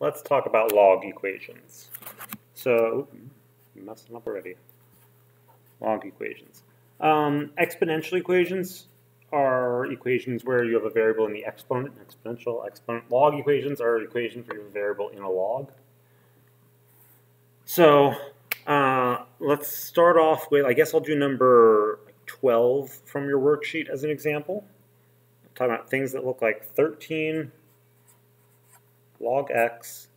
let's talk about log equations. So, I'm messing up already. Log equations. Exponential equations are equations where you have a variable in the exponent. Exponential, exponent. Log equations are equations where you have a variable in a log. So, let's start off with, I guess I'll do number 12 from your worksheet as an example. I'm talking about things that look like 13 log x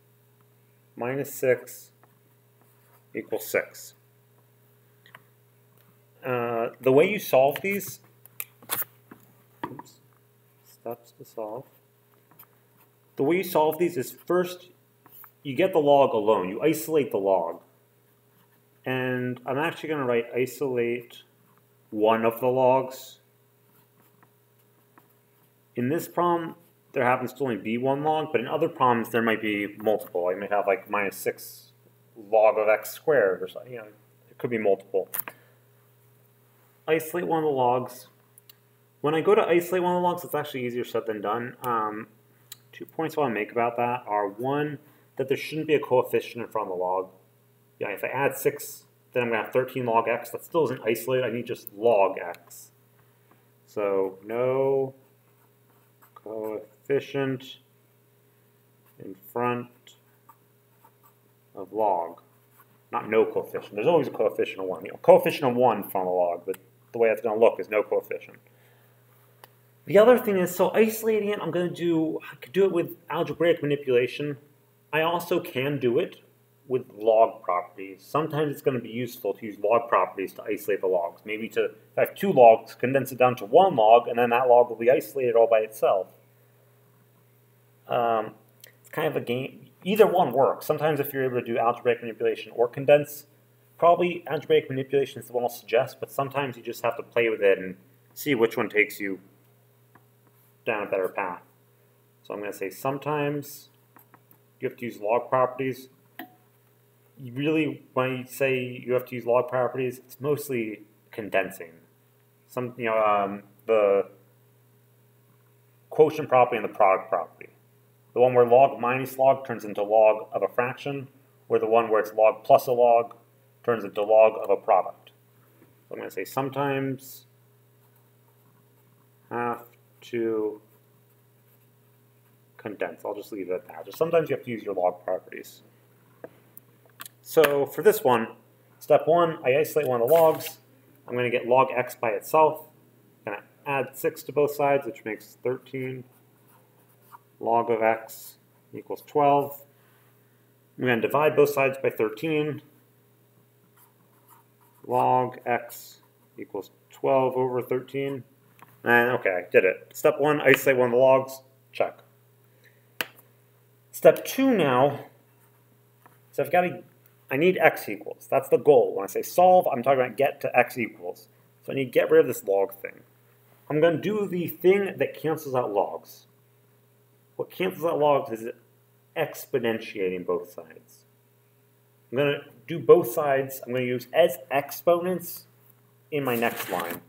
minus 6 equals 6. The way you solve these, steps to solve. The way you solve these is first you get the log alone. You isolate the log. And I'm actually going to write isolate one of the logs. In this problem, there happens to only be one log, but in other problems there might be multiple. I might have like minus 6 log of x squared or something. You know, it could be multiple. Isolate one of the logs. When I go to isolate one of the logs, it's actually easier said than done. 2 points I want to make about that are, one, that there shouldn't be a coefficient in front of the log. Yeah, if I add 6, then I'm going to have 13 log x. That still isn't isolated. I need just log x. So no coefficient in front of log. Not no coefficient. There's always a coefficient of 1. You know, coefficient of 1 in front of the log, but the way it's going to look is no coefficient. The other thing is, so isolating it, I could do it with algebraic manipulation. I also can do it with log properties. Sometimes it's going to be useful to use log properties to isolate the logs. Maybe if I have 2 logs, condense it down to 1 log, and then that log will be isolated all by itself. It's kind of a game. Either one works. Sometimes if you're able to do algebraic manipulation or condense, probably algebraic manipulation is the one I'll suggest, but sometimes you just have to play with it and see which one takes you down a better path. So I'm going to say sometimes you have to use log properties. You really, when you say you have to use log properties, it's mostly condensing. The quotient property and the product property. The one where log minus log turns into log of a fraction, or the one where it's log plus a log turns into log of a product. So I'm going to say sometimes have to condense. I'll just leave it at that. Just sometimes you have to use your log properties. So for this one, step 1, I isolate one of the logs. I'm going to get log x by itself. I'm going to add 6 to both sides, which makes 13 log of x equals 12. I'm going to divide both sides by 13. Log x equals 12 over 13. And okay, I did it. Step 1, isolate one of the logs. Check. Step 2 now, so I need x equals. That's the goal. When I say solve, I'm talking about get to x equals. So I need to get rid of this log thing. I'm going to do the thing that cancels out logs. What cancels out logs is exponentiating both sides. I'm going to do both sides. I'm going to use as exponents in my next line.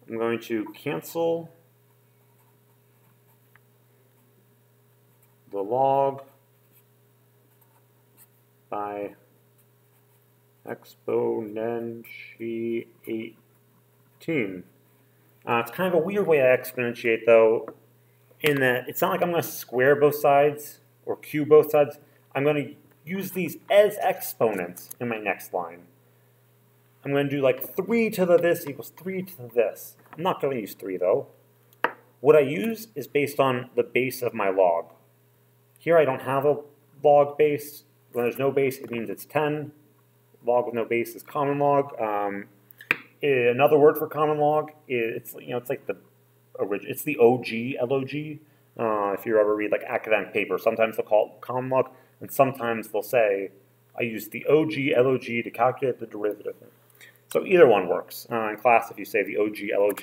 I'm going to cancel the log by exponentiating. It's kind of a weird way to exponentiate, though, in that it's not like I'm going to square both sides or cube both sides. I'm going to use these as exponents in my next line. I'm going to do like 3 to the this equals 3 to the this. I'm not going to use 3, though. What I use is based on the base of my log. Here I don't have a log base. When there's no base, it means it's 10. Log with no base is common log. Another word for common log is it's like the OG log. If you ever read like academic papers, sometimes they'll call it common log, and sometimes they'll say I use the OG log to calculate the derivative. So either one works. In class, if you say the OG log,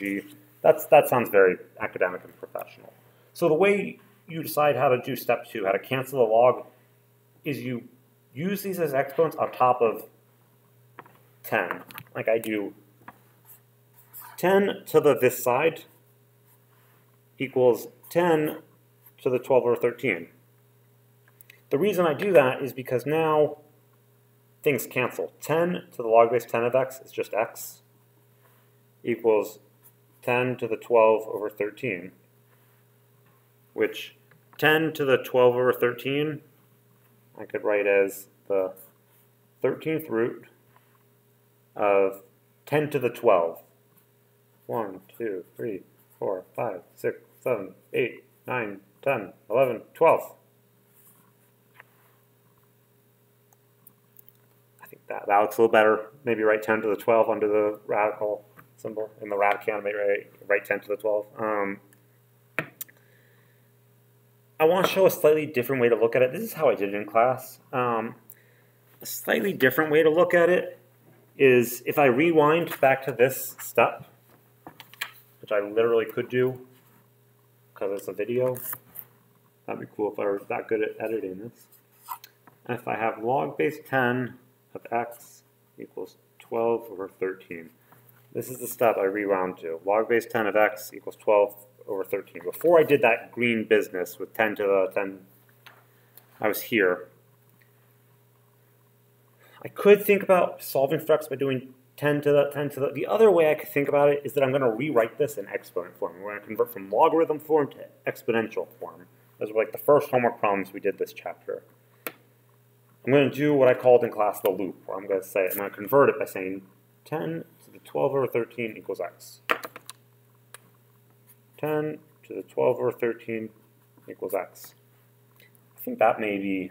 that sounds very academic and professional. So the way you decide how to do step 2, how to cancel the log, is you use these as exponents on top of 10. Like I do 10 to the this side equals 10 to the 12 over 13. The reason I do that is because now things cancel. 10 to the log base 10 of x is just x equals 10 to the 12 over 13, which 10 to the 12 over 13 I could write as the 13th root of 10 to the 12. 1, 2, 3, 4, 5, 6, 7, 8, 9, 10, 11, 12. I think that looks a little better. Maybe write 10 to the 12 under the radical symbol. In the radicand, maybe write 10 to the 12. I want to show a slightly different way to look at it. This is how I did it in class. A slightly different way to look at it is if I rewind back to this step, which I literally could do because it's a video. That'd be cool if I were that good at editing this. And if I have log base 10 of x equals 12 over 13. This is the step I rewound to. Log base 10 of x equals 12 over 13. Before I did that green business with 10 to the 10, I was here. I could think about solving for x by doing 10 to the, the other way I could think about it is that I'm going to rewrite this in exponent form. We're going to convert from logarithm form to exponential form. Those were like the first homework problems we did this chapter. I'm going to do what I called in class the loop, where I'm going to say, I'm going to convert it by saying 10 to the 12 over 13 equals x. 10 to the 12 over 13 equals x. I think that maybe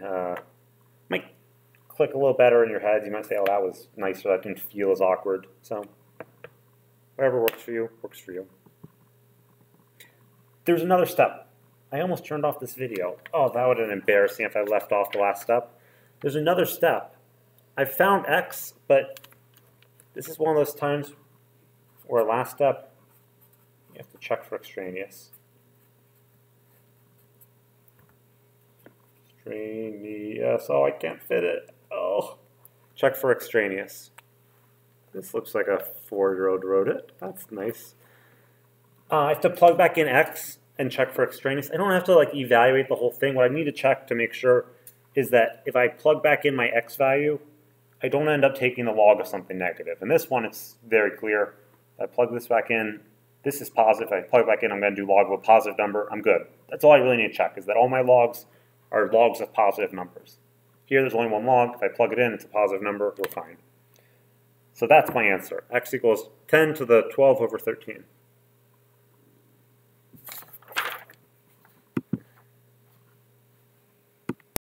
might click a little better in your head. You might say, oh, that was nicer. That didn't feel as awkward. So whatever works for you, works for you. There's another step. I almost turned off this video. Oh, that would have been embarrassing if I left off the last step. There's another step. I found x, but this is one of those times where last step, you have to check for extraneous. Extraneous. Oh, I can't fit it. Oh. Check for extraneous. This looks like a 4-year-old wrote it. That's nice. I have to plug back in x and check for extraneous. I don't have to like evaluate the whole thing. What I need to check to make sure is that if I plug back in my x value, I don't end up taking the log of something negative. In this one, it's very clear. If I plug this back in, this is positive. If I plug back in, I'm going to do log of a positive number. I'm good. That's all I really need to check, is that all my logs are logs of positive numbers. Here, there's only one log. If I plug it in, it's a positive number. We're fine. So that's my answer. X equals 10 to the 12 over 13.